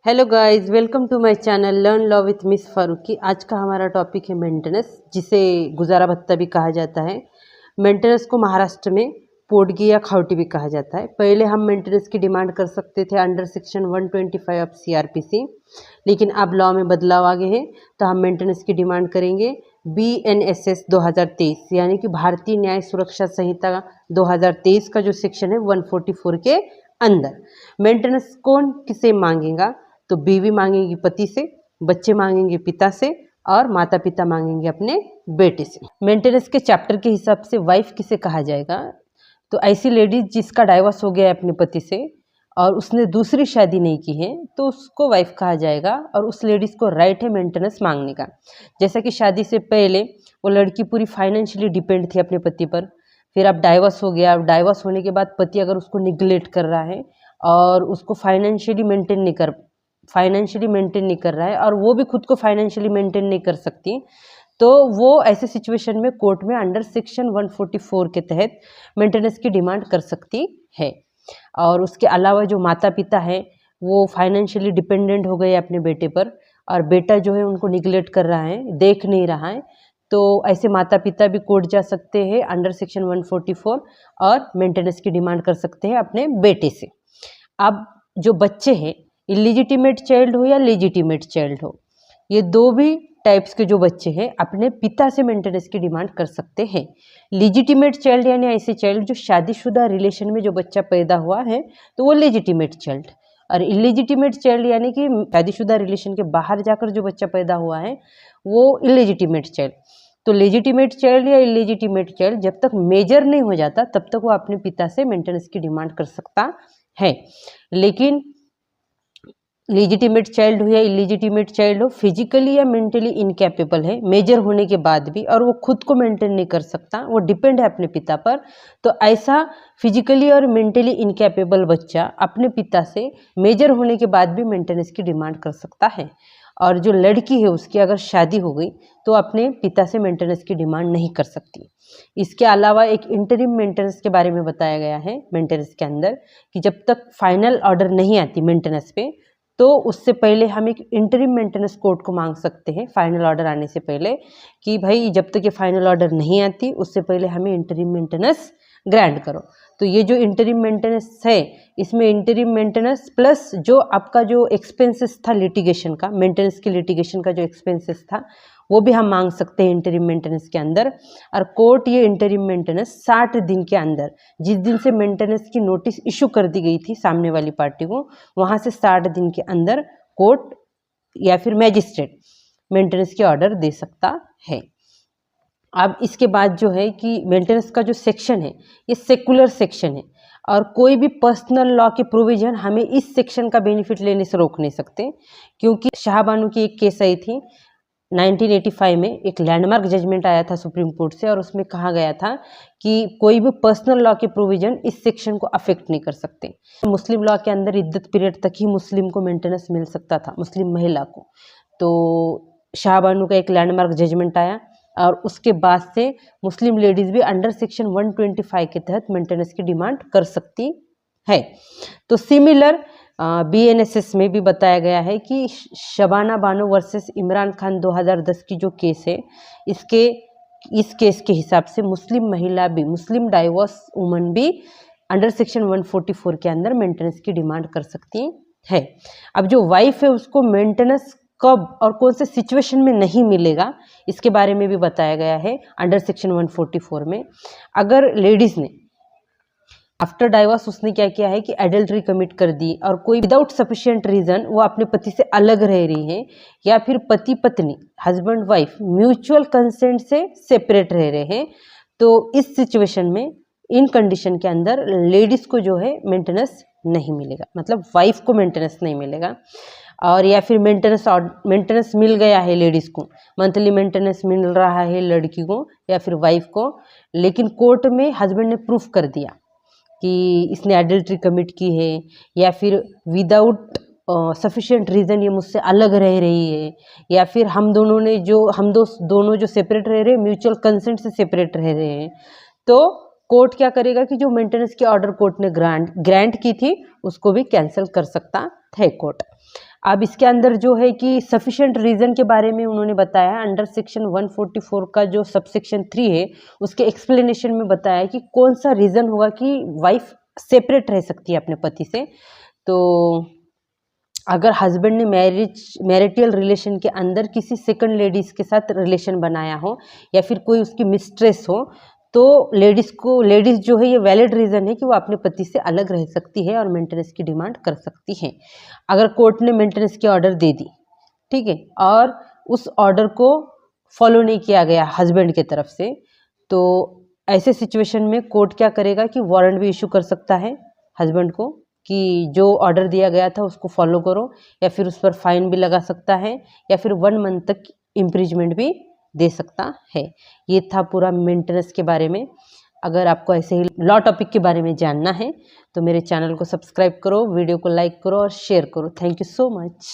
Hello guys, welcome to my channel learn law with Miss Farooqui. आज का हमारा topic है मेंटेनेंस, जिसे गुजारा भत्ता भी कहा जाता है। मेंटेनेंस को महाराष्ट्र में पोटगी या खावटी भी कहा जाता है। पहले हम मेंटेनेंस की डिमांड कर सकते थे अंडर सेक्शन 125 ऑफ सीआरपीसी, लेकिन अब लॉ में बदलाव आ गए हैं, तो हम मेंटेनेंस की डिमांड करेंगे BNSS 2023, यानी कि भारतीय न्याय सुरक्षा संहिता 2023 का जो सेक्शन है 144 के अंदर। मेंटेनेंस कौन किसे मांगेगा? तो बीवी मांगेगी पति से, बच्चे मांगेंगे पिता से, और माता पिता मांगेंगे अपने बेटे से। मेंटेनेंस के चैप्टर के हिसाब से वाइफ किसे कहा जाएगा? तो ऐसी लेडीज जिसका डाइवोर्स हो गया है अपने पति से और उसने दूसरी शादी नहीं की है, तो उसको वाइफ कहा जाएगा। और उस लेडीज को राइट है मेंटेनेंस मांगने का। जैसा कि शादी से पहले वो लड़की पूरी फाइनेंशियली डिपेंड थी अपने पति पर, फिर अब डाइवोर्स हो गया। डाइवोर्स होने के बाद पति अगर उसको निगलेक्ट कर रहा है और उसको फाइनेंशियली मेंटेन नहीं कर रहा है और वो भी खुद को फाइनेंशियली मेंटेन नहीं कर सकती, तो वो ऐसे सिचुएशन में कोर्ट में अंडर सेक्शन 144 के तहत मेंटेनेंस की डिमांड कर सकती है। और उसके अलावा जो माता पिता हैं वो फाइनेंशियली डिपेंडेंट हो गए अपने बेटे पर, और बेटा जो है उनको निगलेक्ट कर रहा है, देख नहीं रहा है, तो ऐसे माता पिता भी कोर्ट जा सकते हैं अंडर सेक्शन 144 और मेंटेनेंस की डिमांड कर सकते हैं अपने बेटे से। अब जो बच्चे हैं, इलीजिटिमेट चाइल्ड हो या लेजिटिमेट चाइल्ड हो, ये दो भी टाइप्स के जो बच्चे हैं अपने पिता से मेंटेनेंस की डिमांड कर सकते हैं। लेजिटिमेट चाइल्ड यानी ऐसे चाइल्ड जो शादीशुदा रिलेशन में जो बच्चा पैदा हुआ है, तो वो लेजिटिमेट चाइल्ड। और इलीजिटिमेट चाइल्ड यानी कि शादीशुदा रिलेशन के बाहर जाकर जो बच्चा पैदा हुआ है, वो इलीजिटिमेट चाइल्ड। तो लेजिटिमेट चाइल्ड या इलीजिटिमेट चाइल्ड जब तक मेजर नहीं हो जाता तब तक वो अपने पिता से मेंटेनेंस की डिमांड कर सकता है। लेकिन लेजिटिमेट चाइल्ड हो या इलीजिटिमेट चाइल्ड हो, फिजिकली या मेंटली इनकैपेबल है मेजर होने के बाद भी, और वो खुद को मेंटेन नहीं कर सकता, वो डिपेंड है अपने पिता पर, तो ऐसा फिजिकली और मेंटली इनकैपेबल बच्चा अपने पिता से मेजर होने के बाद भी मेंटेनेंस की डिमांड कर सकता है। और जो लड़की है उसकी अगर शादी हो गई तो अपने पिता से मेंटेनेंस की डिमांड नहीं कर सकती। इसके अलावा एक इंटरिम मेंटेनेंस के बारे में बताया गया है मेंटेनेंस के अंदर, कि जब तक फाइनल ऑर्डर नहीं आती मेंटेनेंस पे, तो उससे पहले हम एक इंटरिम मेंटेनेंस कोर्ट को मांग सकते हैं फाइनल ऑर्डर आने से पहले, कि भाई जब तक ये फाइनल ऑर्डर नहीं आती उससे पहले हमें इंटरिम मेंटेनेंस ग्रांट करो। तो ये जो इंटरिम मेंटेनेंस है, इसमें इंटरिम मेंटेनेंस प्लस जो आपका जो एक्सपेंसेस था लिटिगेशन का, मेंटेनेंस के लिटिगेशन का जो एक्सपेंसेस था, वो भी हम मांग सकते हैं इंटरिम मेंटेनेंस के अंदर। और कोर्ट ये इंटरिम मेंटेनेंस 60 दिन के अंदर, जिस दिन से मेंटेनेंस की नोटिस इशू कर दी गई थी सामने वाली पार्टी को, वहाँ से 60 दिन के अंदर कोर्ट या फिर मैजिस्ट्रेट मेंटेनेंस के ऑर्डर दे सकता है। अब इसके बाद जो है कि मेंटेनेंस का जो सेक्शन है ये सेकुलर सेक्शन है, और कोई भी पर्सनल लॉ के प्रोविजन हमें इस सेक्शन का बेनिफिट लेने से रोक नहीं सकते। क्योंकि शाहबानू की एक केस आई थी 1985 में, एक लैंडमार्क जजमेंट आया था सुप्रीम कोर्ट से, और उसमें कहा गया था कि कोई भी पर्सनल लॉ के प्रोविजन इस सेक्शन को अफेक्ट नहीं कर सकते। मुस्लिम लॉ के अंदर इद्दत पीरियड तक ही मुस्लिम को मेंटेनेंस मिल सकता था, मुस्लिम महिला को। तो शाहबानू का एक लैंडमार्क जजमेंट आया, और उसके बाद से मुस्लिम लेडीज भी अंडर सेक्शन 125 के तहत मेंटेनेंस की डिमांड कर सकती है। तो सिमिलर BNSS में भी बताया गया है कि शबाना बानो वर्सेस इमरान खान 2010 की जो केस है, इस केस के हिसाब से मुस्लिम महिला भी, मुस्लिम डाइवोर्स वुमन भी अंडर सेक्शन 144 के अंदर मेंटेनेंस की डिमांड कर सकती है। अब जो वाइफ है उसको मेंटेनेंस कब और कौन से सिचुएशन में नहीं मिलेगा, इसके बारे में भी बताया गया है अंडर सेक्शन 144 में। अगर लेडीज ने आफ्टर डाइवोर्स उसने क्या किया है कि एडल्ट्री कमिट कर दी, और कोई विदाउट सफिशिएंट रीजन वो अपने पति से अलग रह रही है, या फिर पति पत्नी हस्बैंड वाइफ म्यूचुअल कंसेंट से सेपरेट रह रहे हैं, तो इस सिचुएशन में, इन कंडीशन के अंदर लेडीज को जो है मेंटेनेंस नहीं मिलेगा, मतलब वाइफ को मेंटेनेंस नहीं मिलेगा। और या फिर मेंटेनेंस मिल गया है लेडीज़ को, मंथली मेंटेनेंस मिल रहा है लड़की को या फिर वाइफ को, लेकिन कोर्ट में हस्बैंड ने प्रूफ कर दिया कि इसने एडल्ट्री कमिट की है, या फिर विदाउट सफिशिएंट रीज़न ये मुझसे अलग रह रही है, या फिर हम दोनों जो सेपरेट रह रहे हैं म्यूचुअल कंसेंट से सेपरेट रह रहे हैं, तो कोर्ट क्या करेगा कि जो मेंटेनेंस की ऑर्डर कोर्ट ने ग्रांट की थी उसको भी कैंसिल कर सकता है कोर्ट। अब इसके अंदर जो है कि सफिशिएंट रीज़न के बारे में उन्होंने बताया अंडर सेक्शन 144 का जो सब सेक्शन 3 है उसके एक्सप्लेनेशन में बताया कि कौन सा रीज़न होगा कि वाइफ सेपरेट रह सकती है अपने पति से। तो अगर हस्बैंड ने मैरिटल रिलेशन के अंदर किसी सेकंड लेडीज़ के साथ रिलेशन बनाया हो या फिर कोई उसकी मिस्ट्रेस हो, तो लेडीज़ जो है ये वैलिड रीज़न है कि वो अपने पति से अलग रह सकती है और मेंटेनेंस की डिमांड कर सकती है। अगर कोर्ट ने मेंटेनेंस की ऑर्डर दे दी, ठीक है, और उस ऑर्डर को फॉलो नहीं किया गया हस्बैंड की तरफ से, तो ऐसे सिचुएशन में कोर्ट क्या करेगा कि वारंट भी इशू कर सकता है हस्बैंड को कि जो ऑर्डर दिया गया था उसको फॉलो करो, या फिर उस पर फाइन भी लगा सकता है, या फिर 1 मंथ तक इम्प्रिजमेंट भी दे सकता है। ये था पूरा मेंटेनेंस के बारे में। अगर आपको ऐसे ही लॉ टॉपिक के बारे में जानना है तो मेरे चैनल को सब्सक्राइब करो, वीडियो को लाइक करो और शेयर करो। Thank you so much.